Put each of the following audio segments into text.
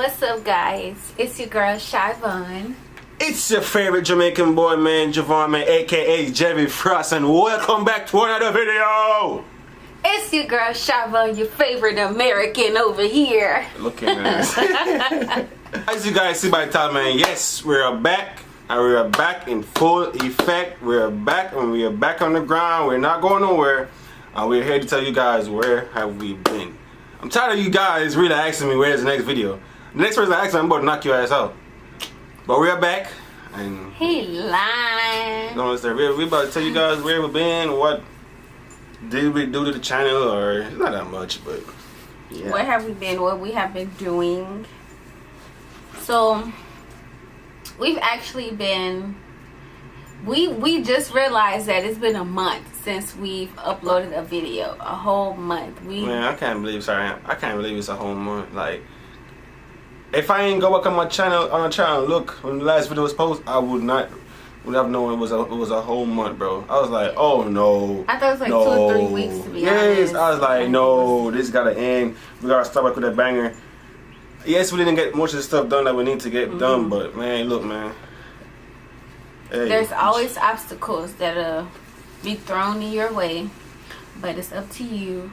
What's up, guys? It's your girl Shyvonne. It's your favorite Jamaican boy, man, Javon, man, aka Jevy Frost, and welcome back to another video. It's your girl Shyvonne, your favorite American over here. Look at us. As you guys see by the title, man, yes, we are back. And we are back in full effect. We are back and we are back on the ground. We're not going nowhere. We're here to tell you guys where have we been. I'm tired of you guys really asking me where's the next video. The next person I ask me, I'm about to knock your ass out. But we are back. And he lying. Don't understand. We about to tell you guys where we've been, what did we do to the channel, or it's not that much, but yeah. Where have we been? What we have been doing. So we've actually been. We just realized that it's been a month since we've uploaded a video. A whole month. Man, I can't believe. I can't believe it's a whole month. Like, if I ain't go back on my channel look when the last video was posted, I would have known it was a whole month, bro. I was like, oh no. I thought it was like 2 or 3 weeks to be honest. Yes, I was like, no, this gotta end. We gotta start back with that banger. Yes, we didn't get much of the stuff done that we need to get done, but man, look, man. Hey. There's always obstacles that'll be thrown in your way, but it's up to you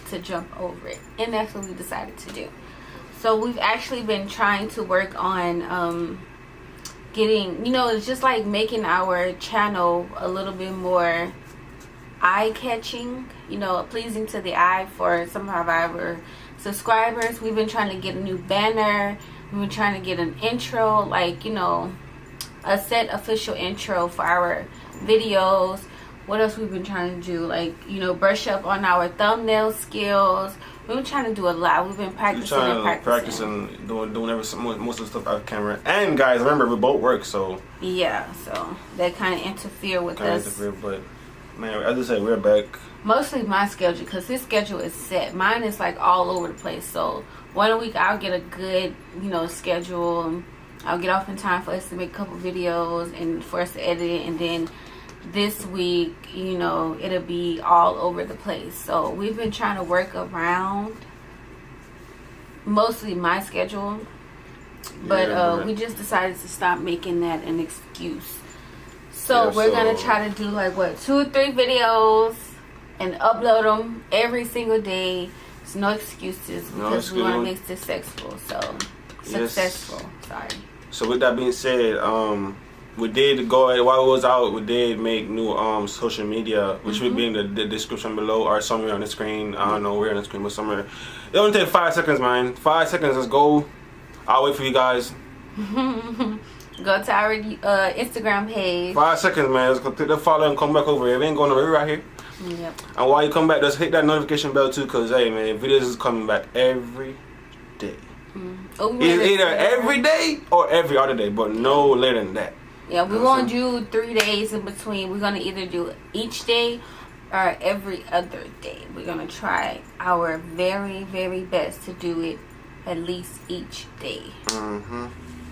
to jump over it, and that's what we decided to do. So we've actually been trying to work on getting, it's just like making our channel a little bit more eye-catching, pleasing to the eye for some of our subscribers. We've been trying to get a new banner. We've been trying to get an intro, like, a set official intro for our videos. What else we've been trying to do? Like, brush up on our thumbnail skills. We've been trying to do a lot. We've been practicing doing most of the stuff out of camera. And guys, remember, we both work, so yeah, so that kind of interfere with us. But man, as I said, we're back. Mostly my schedule, because his schedule is set. Mine is like all over the place. So 1 week I'll get a good, schedule. I'll get off in time for us to make a couple videos and for us to edit it, and then this week, it'll be all over the place. So we've been trying to work around mostly my schedule, but we just decided to stop making that an excuse. So we're gonna try to do like 2 or 3 videos and upload them every single day. There's no excuses because we want to make this successful. Sorry. So with that being said, we did go, while we was out, we did make new social media, which will be in the description below or somewhere on the screen. I don't know where on the screen, but somewhere. It only take 5 seconds, man. 5 seconds, let's go. I'll wait for you guys. Go to our Instagram page. 5 seconds, man. Let's go take the follow and come back over here. We ain't going nowhere, right here. Yep. And while you come back, just hit that notification bell too, because, hey, man, videos is coming back every day. It's either every day or every other day, but no later than that. Yeah, we won't do 3 days in between. We're gonna either do each day or every other day. We're gonna try our very, very best to do it at least each day.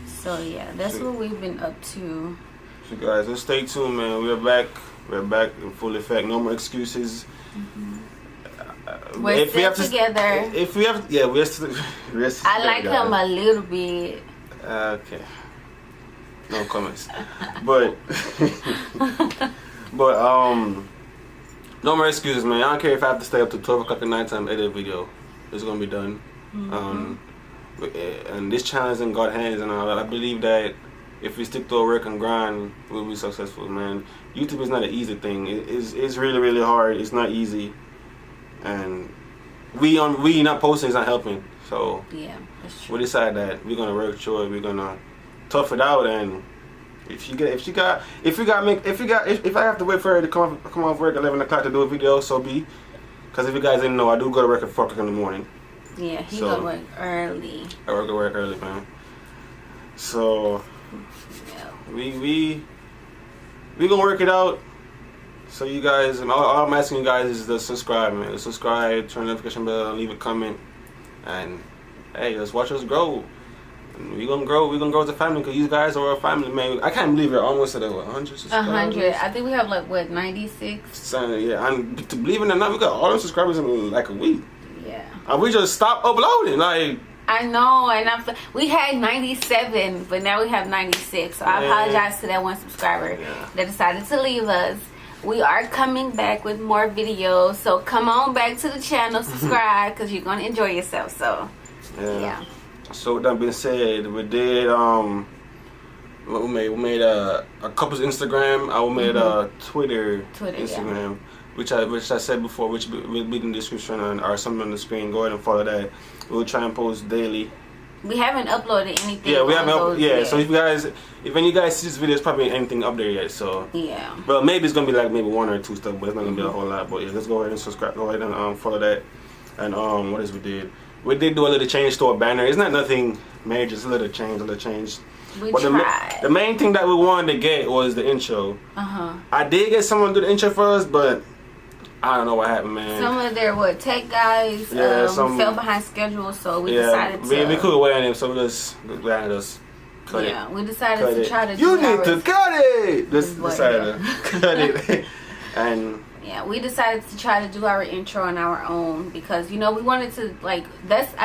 So yeah, that's what we've been up to. So guys, just stay tuned, man. We're back. We're back in full effect. No more excuses. We're still together. If we have, yeah, we're still. I like him a little bit. Okay. No comments. but no more excuses, man. I don't care if I have to stay up to 12 o'clock at night time edit a video. It's gonna be done. And this challenge in God's hands, and I believe that if we stick to our work and grind, we'll be successful, man. YouTube is not an easy thing. It's really, really hard. It's not easy, and we not posting is not helping. So yeah, that's true. We decided that we're gonna work through it. We're gonna tough it out, and if I have to wait for her to come off work at 11 o'clock to do a video, so be. Because if you guys didn't know, I do go to work at 4 o'clock in the morning. Yeah, he go to work early. I go to work early, man. So we gonna work it out. So you guys, all I'm asking you guys is to subscribe, man. Subscribe, turn the notification bell, leave a comment, and hey, let's watch us grow. We're gonna grow as a family, because you guys are a family, man. I can't believe we're almost at 100 subscribers. 100. I think we have 96. So, yeah, and to believe it or not, we got all them subscribers in like a week. Yeah. And we just stopped uploading. Like, I I know, and we had 97, but now we have 96. So I apologize to that one subscriber that decided to leave us. We are coming back with more videos, so come on back to the channel, subscribe, because you're gonna enjoy yourself. So yeah. So with that being said, we did we made a couple's Instagram. I made a Twitter Instagram, which I said before, which will be in the description or something on the screen. Go ahead and follow that. We'll try and post daily. We haven't uploaded anything. Yeah, we haven't. So if any of you guys see this video, it's probably anything up there yet. So yeah. But maybe it's gonna be like maybe 1 or 2 stuff, but it's not gonna be a whole lot. But yeah, let's go ahead and subscribe. Go ahead and follow that. And what else we did? We did do a little change to our banner. It's not nothing major. It's a little change. We but tried. The main thing that we wanted to get was the intro. I did get someone to do the intro for us, but I don't know what happened, man. Some of their tech guys fell behind schedule, so we decided to. We couldn't wait on him, so we just cut it. Yeah, we decided to try to. You need to cut it. Just decided to cut it, and. Yeah, we decided to try to do our intro on our own because we wanted to I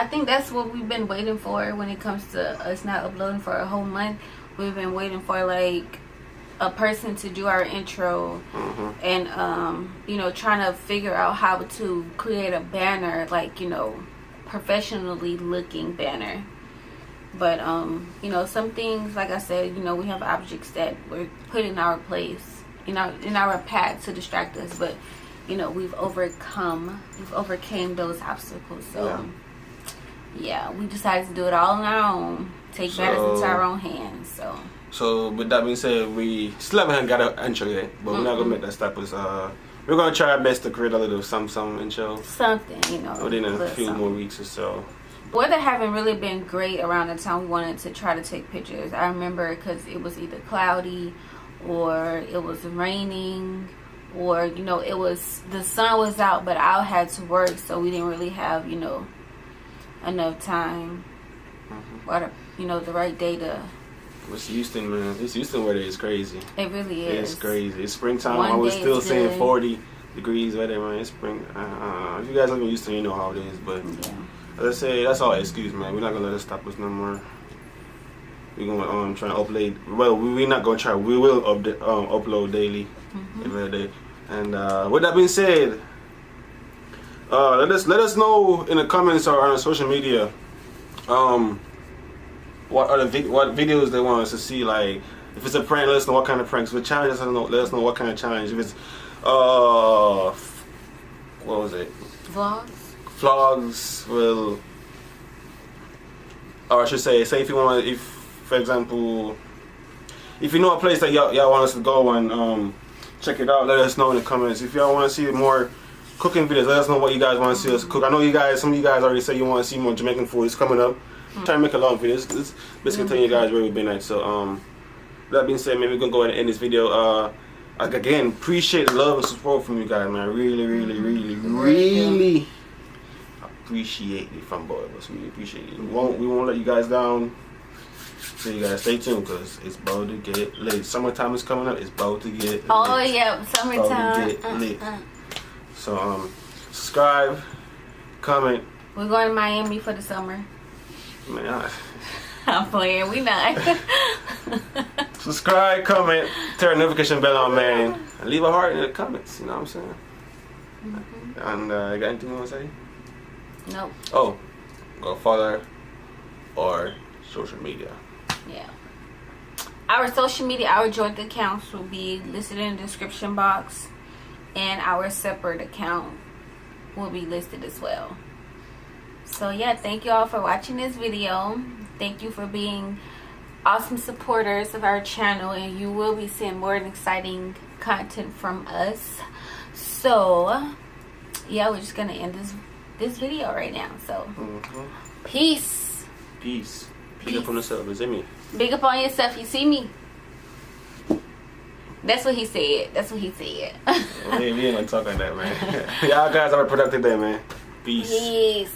think that's what we've been waiting for when it comes to us not uploading for a whole month. We've been waiting for a person to do our intro and trying to figure out how to create a banner, professionally looking banner. But some things, like I said, we have objects that we're put in our place, in our path to distract us, but we've overcame those obstacles. So yeah, we decided to do it all on our own, take matters into our own hands. So with that being said, we still haven't got an intro yet, but we're not gonna make that stop us. We're gonna try our best to create a little some intro, something within a few more weeks or so. Weather haven't really been great around the time we wanted to try to take pictures. I remember because it was either cloudy or it was raining, or it was the sun was out but I had to work, so we didn't really have enough time or the right data. It's Houston, man. This Houston weather is crazy. It really is. It's crazy. It's springtime. I was still saying 40 degrees weather, man. It's spring. If you guys live in Houston, you know how it is. But let's say that's all excuse, man. We're not gonna let it stop us no more. We're gonna try to upload. Well, we're not gonna try. We will upload daily, every day. And with that being said, let us know in the comments or on social media, what videos they want us to see. Like, if it's a prank, let us know what kind of pranks. If it's a challenge, let us know what kind of challenge. If it's what was it? Vlogs. Well, or I should say if you want, for example, if you know a place that y'all want us to go and check it out, let us know in the comments. If y'all want to see more cooking videos, let us know what you guys want to see us cook. I know some of you guys already said you want to see more Jamaican food. It's coming up. I'm trying to make a long video. It's basically telling you guys where we've been at. So that being said, maybe we're gonna go ahead and end this video. Again, appreciate the love and support from you guys, man. Really appreciate it from both of us. We appreciate it. We won't let you guys down. So you guys stay tuned because it's about to get lit. Summertime is coming up. It's about to get lit. Oh yeah, summertime. About to get lit. So subscribe, comment. We're going to Miami for the summer. Man, I'm playing. We not. Subscribe, comment, turn the notification bell on, man, and leave a heart in the comments. You know what I'm saying? And you got anything you want to say? Nope. Oh, go follow our social media. Yeah. Our social media, our joint accounts will be listed in the description box, and our separate account will be listed as well. So yeah, thank you all for watching this video. Thank you for being awesome supporters of our channel, and you will be seeing more exciting content from us. So yeah, we're just gonna end this video right now. So peace. Big up on yourself. You see me? Big up on yourself. You see me? That's what he said. We ain't gonna talk like that, man. Y'all guys have a productive day, man. Peace.